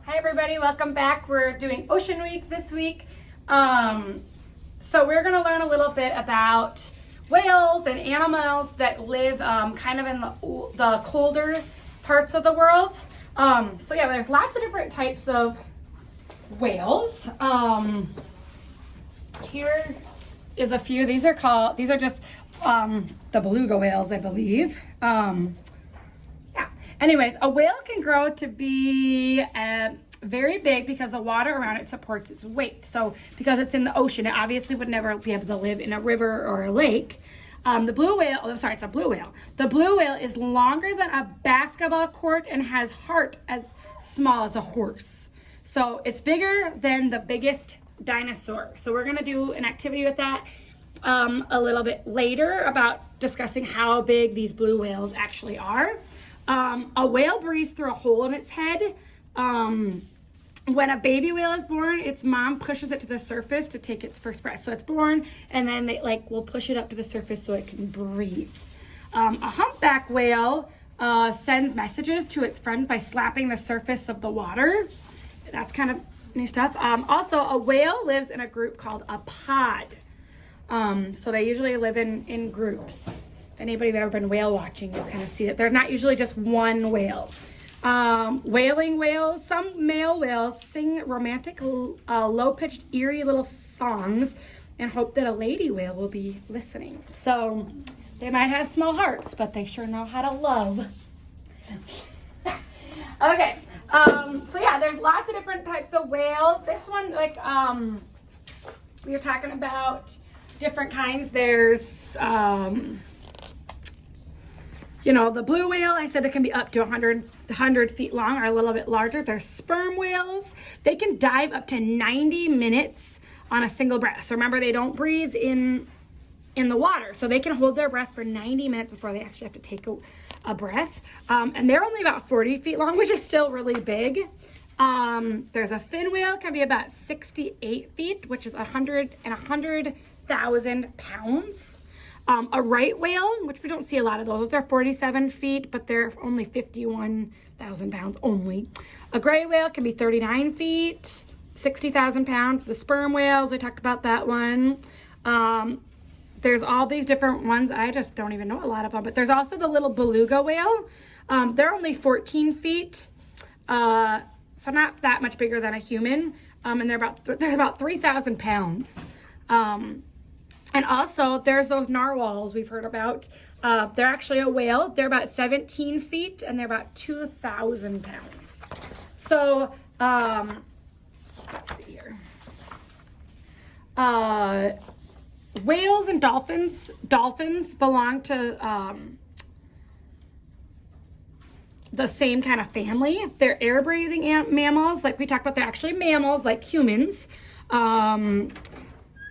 Hi everybody, welcome back. We're doing Ocean Week this week. So we're going to learn a little bit about whales and animals that live kind of in the colder parts of the world. So yeah, there's lots of different types of whales. Here is a few. These are just the beluga whales, I believe. Anyways, a whale can grow to be very big because the water around it supports its weight. So because it's in the ocean, it obviously would never be able to live in a river or a lake. It's a blue whale. The blue whale is longer than a basketball court and has heart as small as a horse. So it's bigger than the biggest dinosaur. So we're gonna do an activity with that a little bit later about discussing how big these blue whales actually are. A whale breathes through a hole in its head. When a baby whale is born, its mom pushes it to the surface to take its first breath. So it's born, and then they will push it up to the surface so it can breathe. A humpback whale sends messages to its friends by slapping the surface of the water. That's kind of new stuff. Also, a whale lives in a group called a pod. So they usually live in groups. If anybody's ever been whale watching, you'll kind of see that they're not usually just one whale. Whaling whales, some male whales sing romantic, low-pitched, eerie little songs and hope that a lady whale will be listening. So they might have small hearts, but they sure know how to love. Okay, so yeah, there's lots of different types of whales. This one, we were talking about different kinds. There's, the blue whale, I said it can be up to 100 feet long or a little bit larger. There's sperm whales. They can dive up to 90 minutes on a single breath. So remember, they don't breathe in the water. So they can hold their breath for 90 minutes before they actually have to take a breath. And they're only about 40 feet long, which is still really big. There's a fin whale, can be about 68 feet, which is 100,000 pounds. A right whale, which we don't see a lot of those, are 47 feet, but they're only 51,000 pounds only. A gray whale can be 39 feet, 60,000 pounds. The sperm whales, I talked about that one. There's all these different ones. I just don't even know a lot of them, but there's also the little beluga whale. They're only 14 feet, so not that much bigger than a human, and they're about 3,000 pounds. And also, there's those narwhals we've heard about. They're actually a whale. They're about 17 feet, and they're about 2,000 pounds. So, let's see here. Whales and dolphins belong to the same kind of family. They're air-breathing mammals. Like we talked about, they're actually mammals like humans.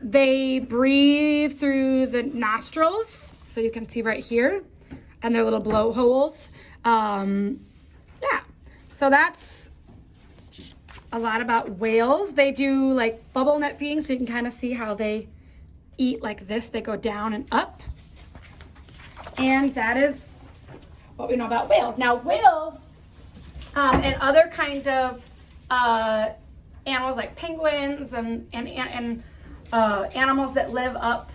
They breathe through the nostrils, so you can see right here, and their little blowholes. So that's a lot about whales. They do bubble net feeding, so you can kind of see how they eat like this. They go down and up. And that is what we know about whales. Now, whales and other kind of animals like penguins and animals that live up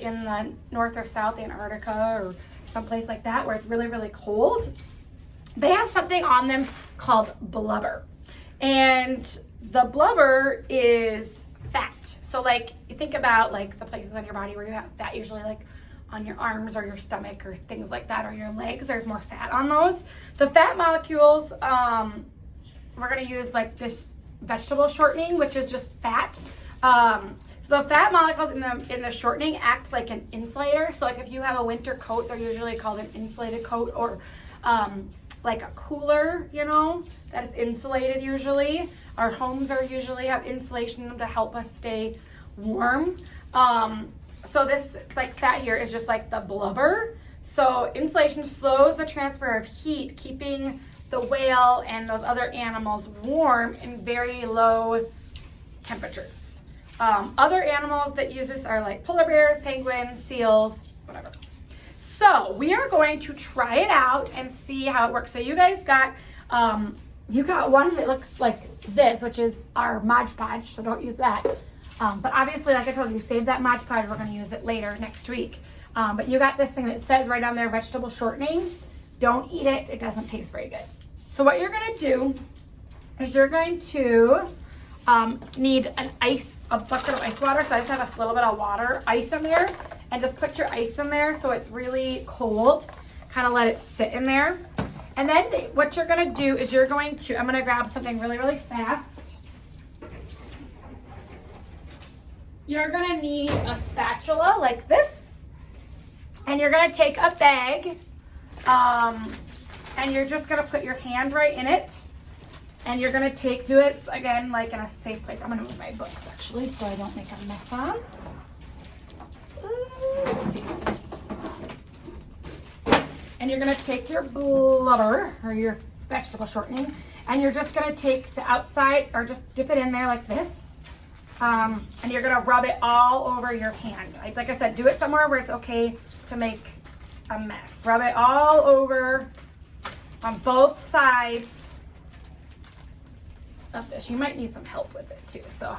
in the North or South Antarctica or someplace like that where it's really, really cold, they have something on them called blubber. And the blubber is fat. So you think about the places on your body where you have fat, usually on your arms or your stomach or things like that, or your legs, there's more fat on those. The fat molecules, we're gonna use this vegetable shortening, which is just fat. So the fat molecules in the shortening act like an insulator. So if you have a winter coat, they're usually called an insulated coat, or a cooler, that is insulated usually. Our homes usually have insulation to help us stay warm. So this fat here is just the blubber. So insulation slows the transfer of heat, keeping the whale and those other animals warm in very low temperatures. Other animals that use this are polar bears, penguins, seals, whatever. So we are going to try it out and see how it works. So you guys got you got one that looks like this, which is our Mod Podge, so don't use that. But obviously, like I told you, save that Mod Podge. We're going to use it later next week. But you got this thing that says right on there, vegetable shortening. Don't eat it. It doesn't taste very good. So what you're going to do is you're going to need a bucket of ice water. So I just have a little bit of ice in there, and just put your ice in there so it's really cold. Kind of let it sit in there. And then what you're going to do is I'm going to grab something really, really fast. You're going to need a spatula like this. And you're going to take a bag. And you're just going to put your hand right in it. And you're going to do it again like in a safe place. I'm going to move my books actually so I don't make a mess on. Let's see. And you're going to take your blubber or your vegetable shortening, and you're just going to take the outside or just dip it in there like this. And you're going to rub it all over your hand. Like I said, do it somewhere where it's okay to make a mess. Rub it all over on both sides of this. You might need some help with it too, so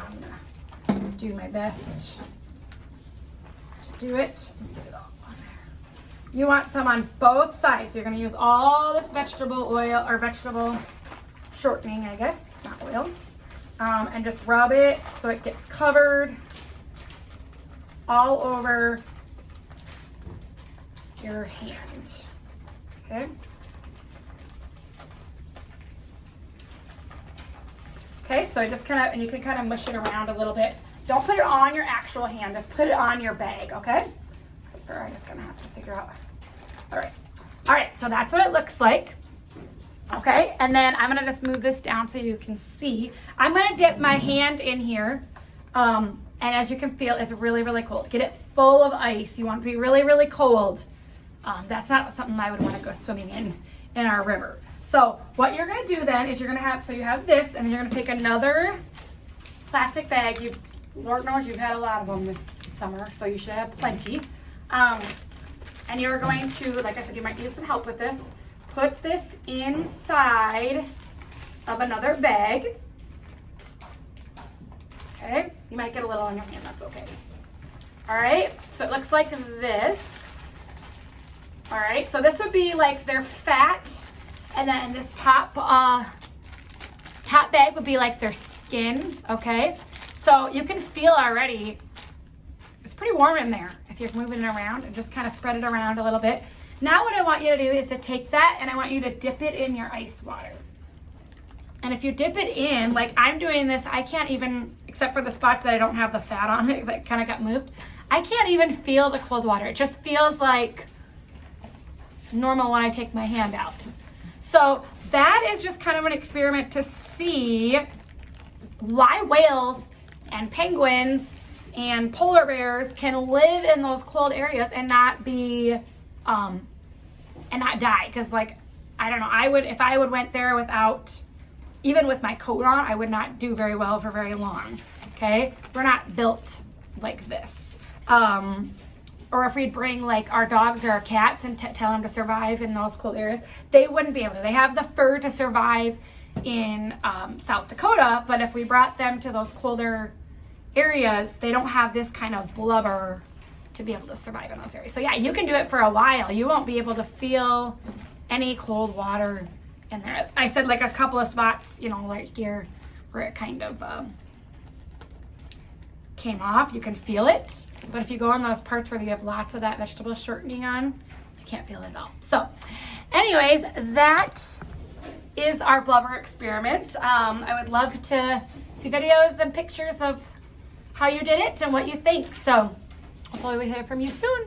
I'm going to do my best to do it. Get it all on there. You want some on both sides. So you're going to use all this vegetable oil or vegetable shortening, I guess, not oil. And just rub it so it gets covered all over your hand. Okay. Okay, so just and you can kind of mush it around a little bit. Don't put it on your actual hand, just put it on your bag, okay? Except for I'm just gonna have to figure out. All right, so that's what it looks like. Okay, and then I'm gonna just move this down so you can see. I'm gonna dip my hand in here, and as you can feel, it's really, really cold. Get it full of ice. You want it to be really, really cold. That's not something I would want to go swimming in our river. So what you're gonna do then is you're gonna have, so you have this, and you're gonna take another plastic bag. Lord knows you've had a lot of them this summer, so you should have plenty. And you're going to, like I said, you might need some help with this. Put this inside of another bag. Okay, you might get a little on your hand, that's okay. All right, so it looks like this. All right, so this would be like their fat, and then this top bag would be like their skin, okay? So you can feel already, it's pretty warm in there if you're moving it around, and just kind of spread it around a little bit. Now what I want you to do is to take that, and I want you to dip it in your ice water. And if you dip it in, like I'm doing this, I can't even, except for the spots that I don't have the fat on it that kind of got moved, I can't even feel the cold water. It just feels like normal when I take my hand out. So that is just kind of an experiment to see why whales and penguins and polar bears can live in those cold areas and not be and not die. Because like, I don't know, if I went there without, even with my coat on, I would not do very well for very long. Okay, we're not built like this. Or if we'd bring like our dogs or our cats and tell them to survive in those cold areas, they wouldn't be able to. They have the fur to survive in South Dakota, but if we brought them to those colder areas, they don't have this kind of blubber to be able to survive in those areas. So yeah, you can do it for a while. You won't be able to feel any cold water in there. I said like a couple of spots, you know, like here where it kind of came off, you can feel it. But if you go in those parts where you have lots of that vegetable shortening on, you can't feel it at all. So anyways, that is our blubber experiment. I would love to see videos and pictures of how you did it and what you think. So hopefully we hear from you soon.